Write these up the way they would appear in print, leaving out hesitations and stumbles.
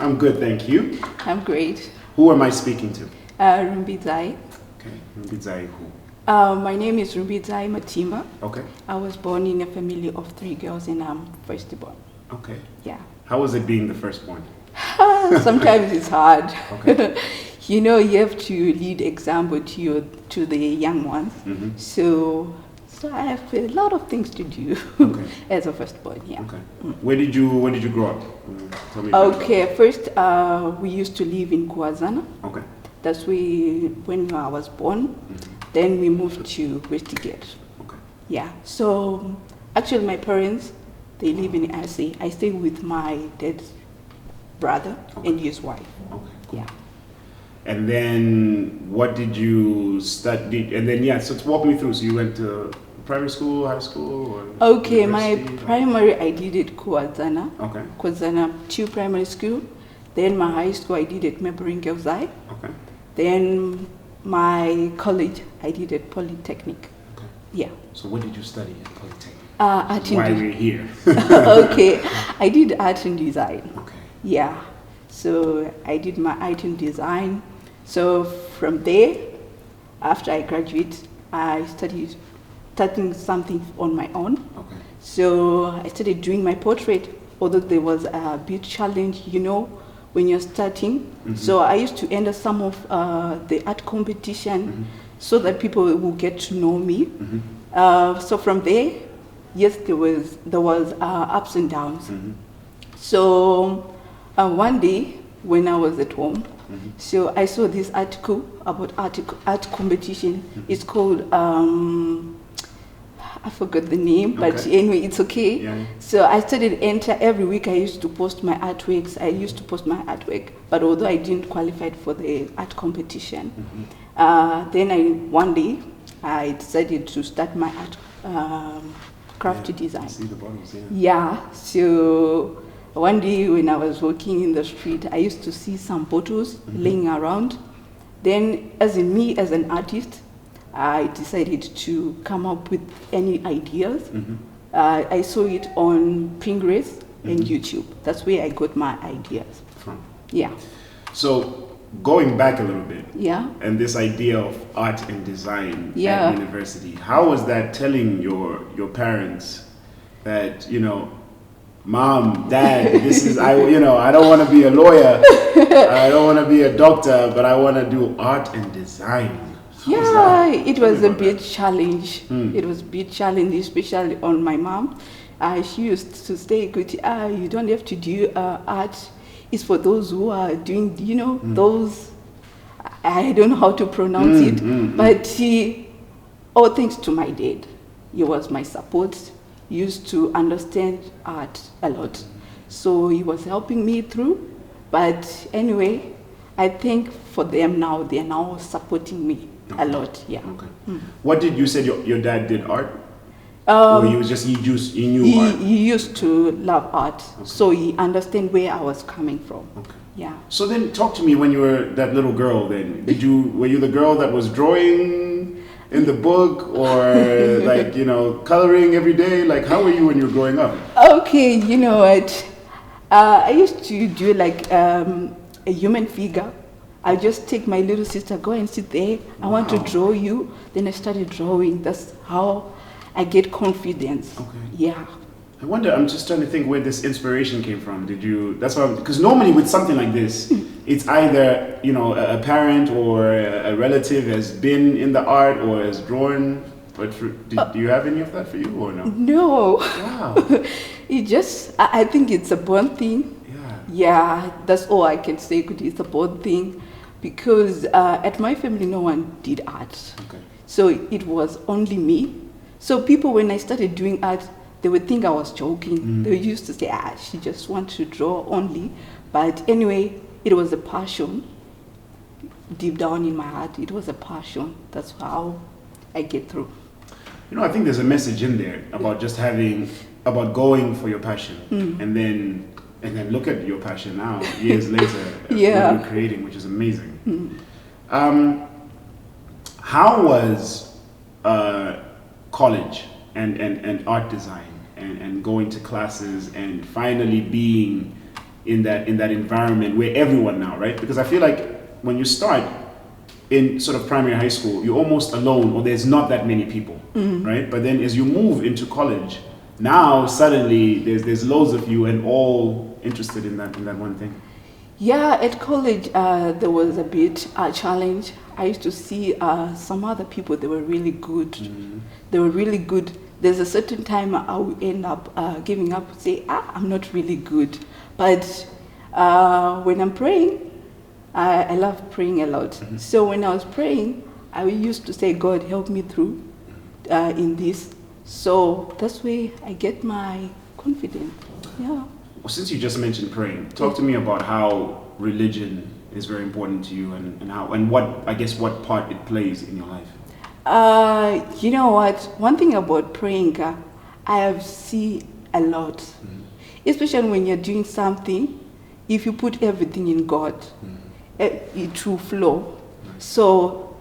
I'm good, thank you. I'm great. Who am I speaking to? Rumbidzai. Okay, Rumbidzai who? My name is Rumbidzai Matimba. Okay. I was born in a family of 3 girls and I'm firstborn. Okay. Yeah. How was it being the firstborn? Sometimes it's hard. Okay. You have to lead example to the young ones. Mm-hmm. So I have a lot of things to do as a firstborn. Yeah. Okay. Where did you grow up? Tell me. Okay. First, we used to live in Kwazana. Okay. That's when I was born. Mm-hmm. Then we moved to Westgate. Okay. Yeah. So actually, my parents they live in SA. I stay with my dad's brother and his wife. Okay. Cool. Yeah. And then what did you study? And then so walk me through. So you went to primary school, high school, or okay? My primary I did at Kwazana. Okay. Kwazana 2 primary school. Then my high school I did at Matimba. Okay. Then my college I did at Polytechnic. Okay. Yeah. So what did you study at Polytechnic? Art and Why we're here? Okay, I did art and design. Okay. Yeah. So I did my art and design. So from there, after I graduate, I started something on my own. Okay. So I started doing my portrait, although there was a big challenge, when you're starting. Mm-hmm. So I used to enter some of the art competition so that people will get to know me. Mm-hmm. So from there, yes, there was ups and downs. Mm-hmm. So one day when I was at home, so I saw this article about art competition. It's called I forgot the name, but anyway, it's okay. Yeah. So I started enter every week. I used to post my artworks. But although I didn't qualify for the art competition, then one day I decided to start my art craft design. I see the bottles, Yeah. So one day when I was walking in the street, I used to see some bottles laying around. Then, as an artist, I decided to come up with any ideas. I saw it on Pinterest and YouTube. That's where I got my ideas. Fun. Yeah. So going back a little bit, and this idea of art and design at university, how was that telling your parents that Mom, Dad, this is I don't want to be a lawyer, I don't want to be a doctor, but I want to do art and design. It was a big challenge. It was a big challenge, especially on my mom. She used to say, you don't have to do art. It's for those who are doing, those, I don't know how to pronounce it, but all thanks to my dad. He was my support. He used to understand art a lot. So he was helping me through. But anyway, I think for them now, they're now supporting me a lot. Yeah. Okay. What did you say your dad did art? Or he was just he knew art? He used to love art, so he understand where I was coming from. Okay. Yeah. So then, talk to me when you were that little girl. Then were you the girl that was drawing in the book, or like coloring every day? Like, how were you when you were growing up? Okay, you know what? I used to do like a human figure. I just take my little sister, go and sit there. I want to draw you. Then I started drawing. That's how I get confidence. Okay. Yeah. I wonder, I'm just trying to think where this inspiration came from. That's why, because normally with something like this, it's either, a parent or a relative has been in the art or has drawn. But do you have any of that for you or no? No. Wow. I think it's a born thing. Yeah, that's all I can say. It's a born thing. Because at my family, no one did art. Okay. So it was only me. So people, when I started doing art, they would think I was joking. They used to say, she just wants to draw only. But anyway, it was a passion. Deep down in my heart, it was a passion. That's how I get through. I think there's a message in there about just about going for your passion. And then look at your passion now, years later, what you're creating, which is amazing. How was college and art design and going to classes and finally being in that environment where everyone now, right? Because I feel like when you start in sort of primary high school, you're almost alone, or there's not that many people, right? But then as you move into college, now suddenly there's loads of you and all interested in that one thing. Yeah, at college there was a bit challenge. I used to see some other people, they were really good. They were really good. There's a certain time I would end up giving up, say, I'm not really good. But when I'm praying, I love praying a lot. So when I was praying, I used to say, God, help me through in this. So that's where I get my confidence. Yeah. Well, since you just mentioned praying, talk to me about how religion is very important to you, and what part it plays in your life. You know what? One thing about praying, I have seen a lot. Especially when you're doing something, if you put everything in God, it will flow. So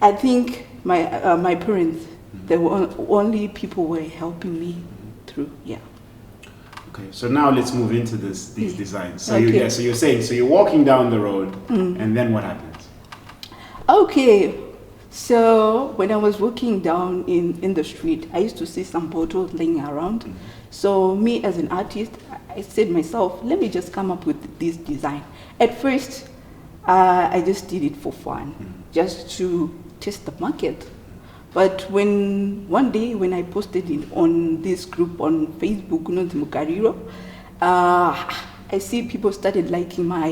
I think my parents, they were only people who were helping me through. Yeah. Okay, so now let's move into these designs. So you're saying, so you're walking down the road, and then what happens? Okay, so when I was walking down in the street, I used to see some bottles laying around. So me as an artist, I said myself, let me just come up with this design. At first, I just did it for fun, just to test the market. But one day when I posted it on this group on Facebook, On Zimbabwean, I see people started liking my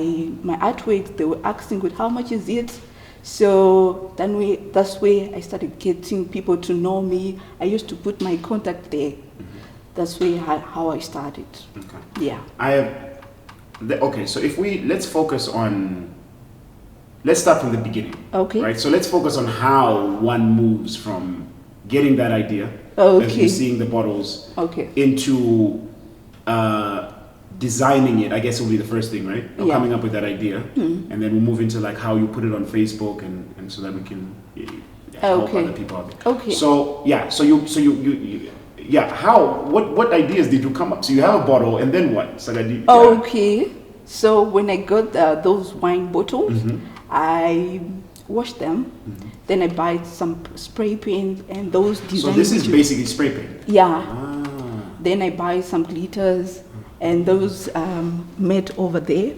artwork. They were asking, "Good, how much is it?" So that's where I started getting people to know me. I used to put my contact there. That's where how I started. Okay. Yeah. Okay. So let's start from the beginning. Okay. Right. So let's focus on how one moves from getting that idea, as you're seeing the bottles, into designing it. I guess will be the first thing, right? Yeah. Coming up with that idea, and then we'll move into like how you put it on Facebook, and so that we can help other people out there. Okay. So yeah. So you. Yeah, what ideas did you come up? So you have a bottle, and then what? Okay, so when I got those wine bottles, I wash them, then I buy some spray paint and those designs. So this is basically spray paint? Yeah. Then I buy some glitters and those made over there.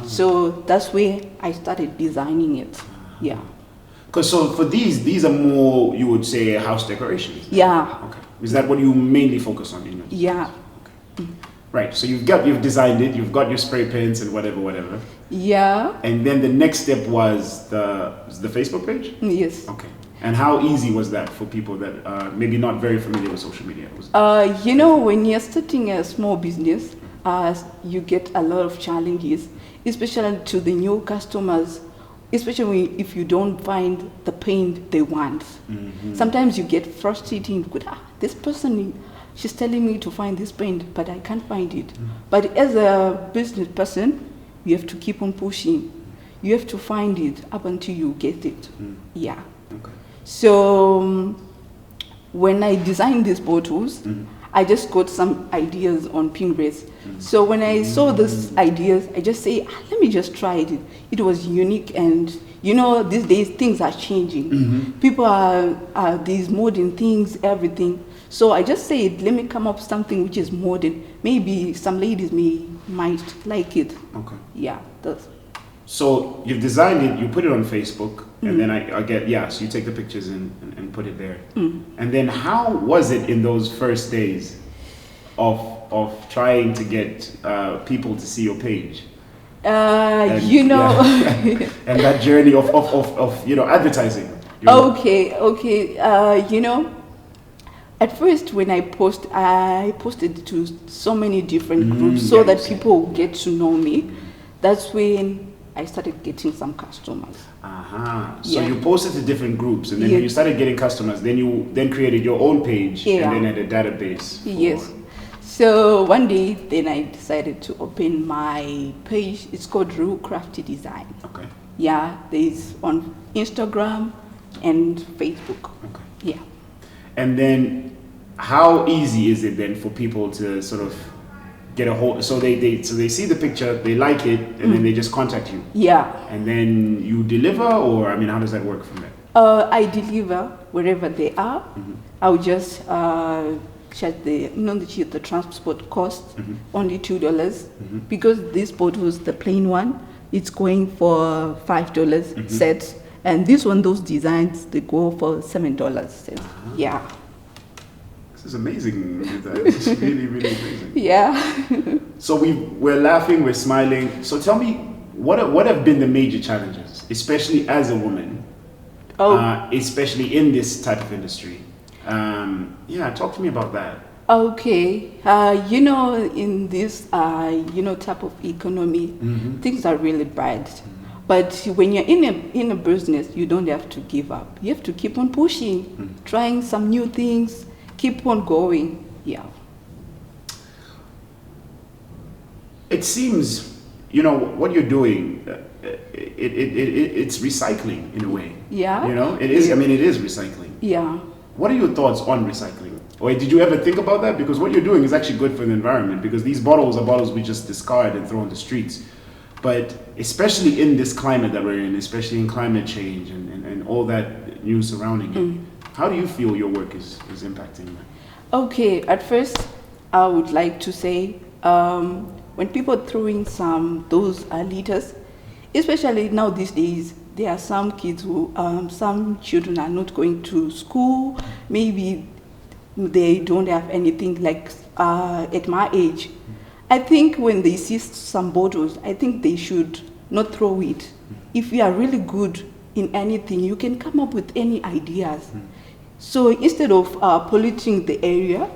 So that's where I started designing it. Yeah. Because so for these are more, you would say, house decorations? Yeah. Okay. Is that what you mainly focus on in your designs? Yeah. Okay. Right. So you've designed it. You've got your spray paints and whatever. Yeah. And then the next step was the Facebook page. Yes. Okay. And how easy was that for people that are maybe not very familiar with social media? When you're starting a small business, you get a lot of challenges, especially to the new customers. Especially if you don't find the paint they want. Sometimes you get frustrated. This person, she's telling me to find this paint, but I can't find it. But as a business person, you have to keep on pushing. You have to find it up until you get it. Yeah. Okay. So when I designed these bottles, I just got some ideas on Pinterest. So when I saw these ideas, I just say, let me just try it. It was unique, and these days things are changing. People are these modern things, everything. So I just said, let me come up with something which is modern. Maybe some ladies might like it. Okay. Yeah. So you've designed it, you put it on Facebook, and then I get, so you take the pictures and put it there. And then how was it in those first days of trying to get people to see your page? And that journey of advertising. Okay. At first when I posted to so many different groups so that people get to know me. That's when I started getting some customers. So you posted to different groups, and then when you started getting customers, then you created your own page, and then had a database. Yes. So one day, then I decided to open my page. It's called Real Crafty Design. Okay. Yeah, there's on Instagram and Facebook. Okay. Yeah. And then, how easy is it then for people to sort of get a whole, so they see the picture, they like it, and then they just contact you. Yeah. And then you deliver, or I mean, how does that work from there? I deliver wherever they are. I'll just charge the transport cost, only $2, because these bottles, the plain one, it's going for $5 set, and this one, those designs, they go for $7 set. Yeah. This is amazing. This is really, really amazing. Yeah. So we're laughing, we're smiling. So tell me, what have been the major challenges, especially as a woman, especially in this type of industry? Talk to me about that. Okay, in this, type of economy, things are really bad. But when you're in a business, you don't have to give up. You have to keep on pushing, trying some new things, keep on going. Yeah. It seems, what you're doing, it's recycling in a way. Yeah. It is. I mean, it is recycling. Yeah. What are your thoughts on recycling? Or did you ever think about that? Because what you're doing is actually good for the environment, because these bottles are bottles we just discard and throw on the streets. But especially in this climate that we're in, especially in climate change and all that news surrounding it, how do you feel your work is impacting that? Okay, at first I would like to say, when people are throwing those litters, especially now these days, there are some kids who, some children are not going to school, maybe they don't have anything like at my age. I think when they see some bottles, I think they should not throw it. If you are really good in anything, you can come up with any ideas. So instead of polluting the area,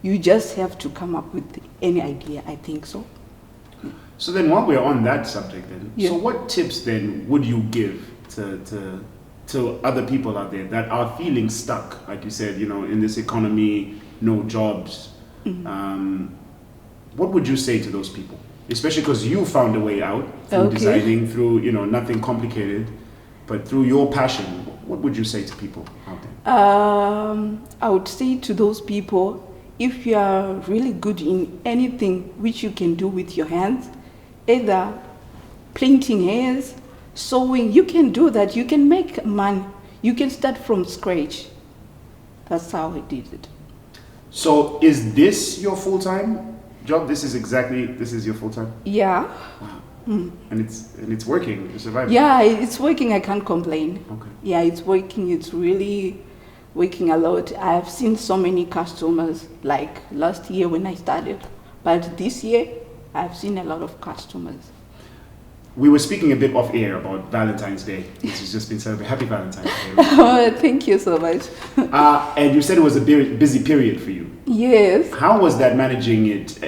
you just have to come up with any idea, I think so. So then while we're on that subject then, so what tips then would you give to other people out there that are feeling stuck, like you said, in this economy, no jobs? What would you say to those people? Especially because you found a way out through designing, through, nothing complicated, but through your passion. What would you say to people out there? I would say to those people, if you are really good in anything which you can do with your hands, either painting hairs, sewing, you can do that. You can make money. You can start from scratch. That's how I did it. So is this your full-time job? This is your full-time? Yeah. Wow. And it's working, you're surviving? Yeah, it's working. I can't complain. Okay. Yeah, it's working. It's really working a lot. I've seen so many customers, like last year when I started, but this year I've seen a lot of customers. We were speaking a bit off air about Valentine's Day, which has just been celebrated. Happy Valentine's Day. Oh, thank you so much. And you said it was a busy period for you. Yes. How was that managing it?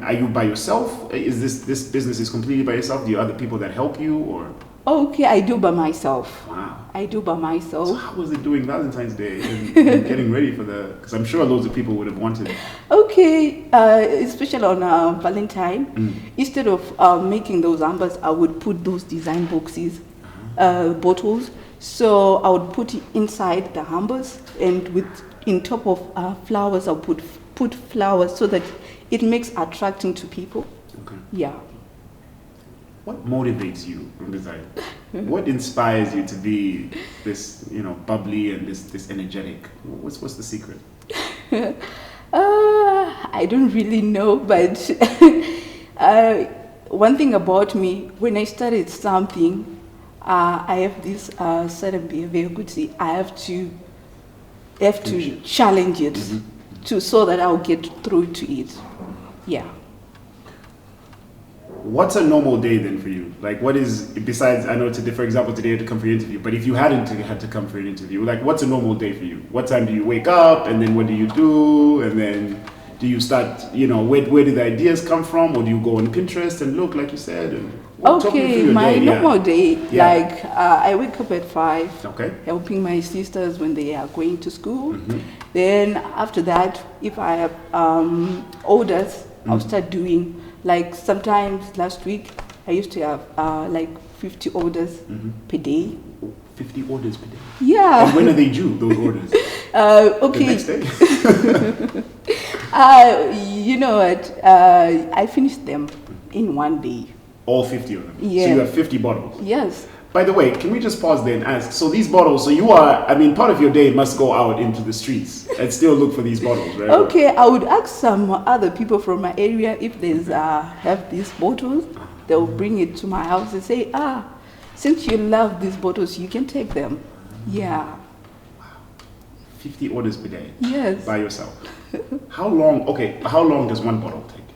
Are you by yourself? Is this business is completely by yourself? Do you have other people that help you, or? Okay, I do by myself. Wow. I do by myself. So how was it doing Valentine's Day and getting ready for because I'm sure loads of people would have wanted it. Okay, especially on Valentine, instead of making those hampers, I would put those design boxes, bottles. So I would put it inside the hampers, and in top of flowers, I'll put flowers so that it makes attracting to people. Okay. Yeah. What motivates you, Rumbidzai? What inspires you to be this, bubbly and this energetic? What's the secret? I don't really know, but one thing about me, when I started something, I have this certain behavior. I have to challenge it so that I'll get through to it. Yeah. What's a normal day then for you? Like, what is, besides, I know today, for example, today you had to come for your interview, but if you hadn't had to come for an interview, like, what's a normal day for you? What time do you wake up, and then what do you do, and then do you start, where do the ideas come from, or do you go on Pinterest and look, like you said? And okay, my normal day, like, I wake up at 5, helping my sisters when they are going to school. Then after that, if I have orders, I'll start doing. Like sometimes last week, I used to have like 50 orders per day. 50 orders per day? Yeah. And when are they due, those orders? Okay. The next day? You know what? I finished them in one day. All 50 of them? Yeah. So you have 50 bottles? Yes. By the way, can we just pause there and ask, so these bottles, so you are, I mean, part of your day must go out into the streets and still look for these bottles, right? Okay, I would ask some other people from my area if they have these bottles. They'll bring it to my house and say, since you love these bottles, you can take them. Yeah. 50 orders per day? Yes. By yourself? How long does one bottle take?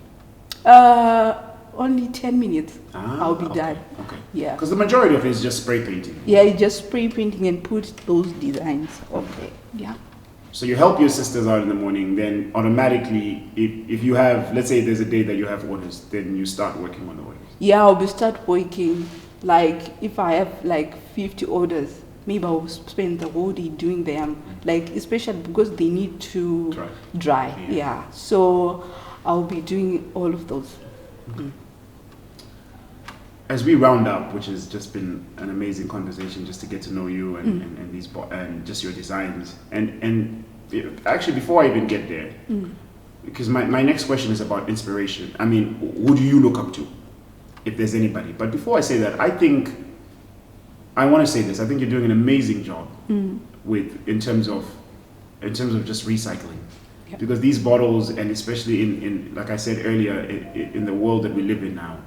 Only 10 minutes. I'll be done. Okay. Yeah. Because the majority of it is just spray painting. Yeah, you just spray painting and put those designs. Okay. Yeah. So you help your sisters out in the morning, then automatically, if you have, let's say there's a day that you have orders, then you start working on the orders. Yeah, I'll start working. Like if I have like 50 orders, maybe I'll spend the whole day doing them. Like especially because they need to dry. Yeah. So I'll be doing all of those. As we round up, which has just been an amazing conversation, just to get to know you and these and just your designs, and actually before I even get there, because my next question is about inspiration. I mean, who do you look up to, if there's anybody? But before I say that, I want to say this. I think you're doing an amazing job in terms of just recycling. Yep. Because these bottles, and especially in like I said earlier, in the world that we live in now,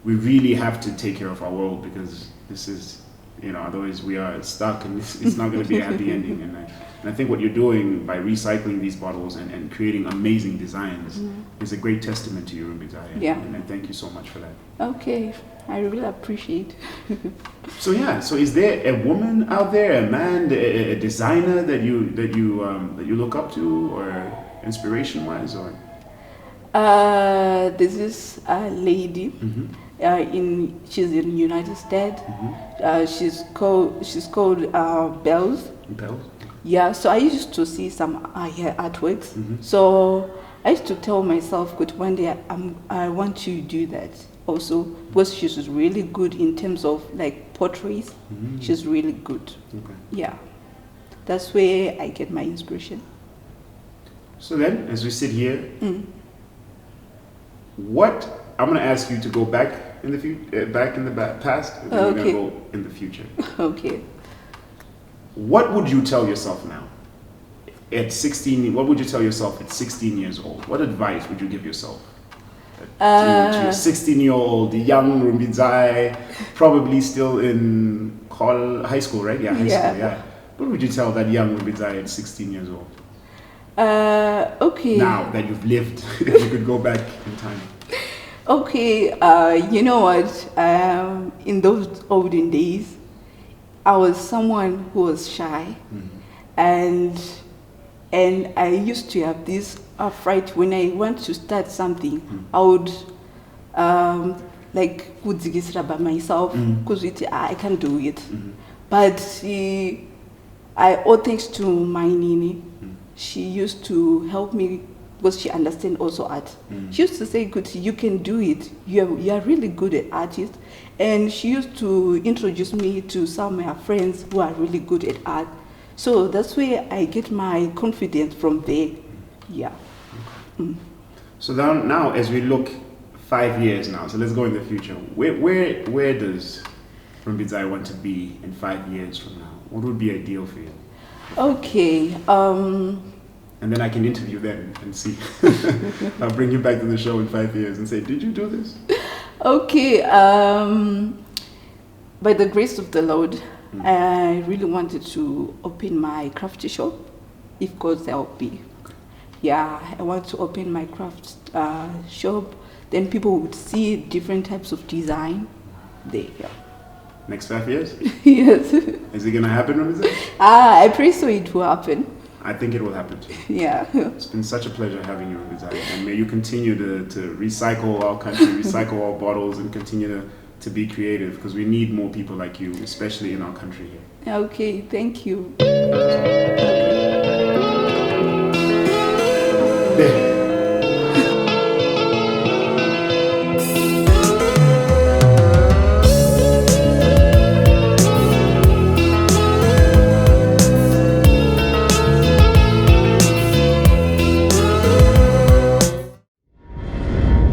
we really have to take care of our world, because this is, otherwise we are stuck and it's not going to be a happy ending. And I think what you're doing by recycling these bottles and creating amazing designs is a great testament to you, Rumbidzai. Yeah. And I thank you so much for that. Okay, I really appreciate. So is there a woman out there, a man, a designer that you look up to, or inspiration-wise, or? This is a lady. She's in the United States. She's called Bells. Bells. Yeah. So I used to see some her artworks. So I used to tell myself, "Good, one day I want to do that also," because she's really good in terms of like portraits. She's really good. Okay. Yeah. That's where I get my inspiration. So then, as we sit here, what I'm going to ask you to go back in the past, and then we're going to go in the future. Okay. What would you tell yourself now? At 16, what would you tell yourself at 16 years old? What advice would you give yourself? To your 16-year-old, the young Rumbidzai, probably still in high school, right? Yeah, high school, yeah. What would you tell that young Rumbidzai at 16 years old? Okay. Now that you've lived, if you could go back in time. Okay, you know what? In those olden days, I was someone who was shy, and I used to have this fright when I want to start something. I would like kudzigisira by myself because I can't do it. But I owe thanks to my Nini. She used to help me because she understands also art. She used to say, "Good, you can do it. You are really good at artists." And she used to introduce me to some of her friends who are really good at art. So that's where I get my confidence from there. Yeah. So now as we look 5 years now, so let's go in the future. Where does Rumbidzai want to be in 5 years from now? What would be ideal for you? Okay. And then I can interview them and see. I'll bring you back to the show in 5 years and say, "Did you do this?" Okay. By the grace of the Lord, I really wanted to open my craft shop, if God's help me. Yeah, I want to open my craft shop. Then people would see different types of design there. Yeah. Next 5 years? Yes. Is it going to happen, Rumbidzai? I pray so it will happen. I think it will happen too. Yeah. It's been such a pleasure having you, Rumbidzai. And may you continue to recycle our country, recycle our bottles, and continue to be creative, because we need more people like you, especially in our country here. Okay, thank you. There.